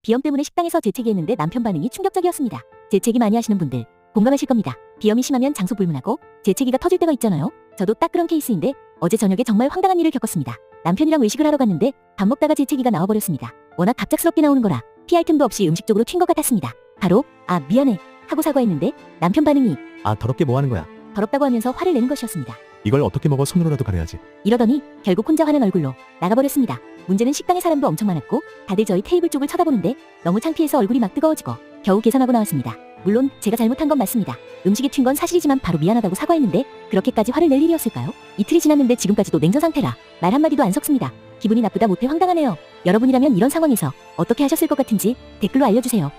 비염 때문에 식당에서 재채기했는데 남편 반응이 충격적이었습니다. 재채기 많이 하시는 분들 공감하실 겁니다. 비염이 심하면 장소 불문하고 재채기가 터질 때가 있잖아요. 저도 딱 그런 케이스인데 어제 저녁에 정말 황당한 일을 겪었습니다. 남편이랑 외식을 하러 갔는데 밥 먹다가 재채기가 나와버렸습니다. 워낙 갑작스럽게 나오는 거라 피할 틈도 없이 음식 쪽으로 튄 것 같았습니다. 바로 아 미안해 하고 사과했는데 남편 반응이 아 더럽게 뭐 하는 거야. 더럽다고 하면서 화를 내는 것이었습니다. 이걸 어떻게 먹어. 손으로라도 가려야지. 이러더니 결국 혼자 화난 얼굴로 나가버렸습니다. 문제는 식당에 사람도 엄청 많았고 다들 저희 테이블 쪽을 쳐다보는데 너무 창피해서 얼굴이 막 뜨거워지고 겨우 계산하고 나왔습니다. 물론 제가 잘못한 건 맞습니다. 음식이 튄 건 사실이지만 바로 미안하다고 사과했는데 그렇게까지 화를 낼 일이었을까요? 이틀이 지났는데 지금까지도 냉전 상태라 말 한마디도 안 섞습니다. 기분이 나쁘다 못해 황당하네요. 여러분이라면 이런 상황에서 어떻게 하셨을 것 같은지 댓글로 알려주세요.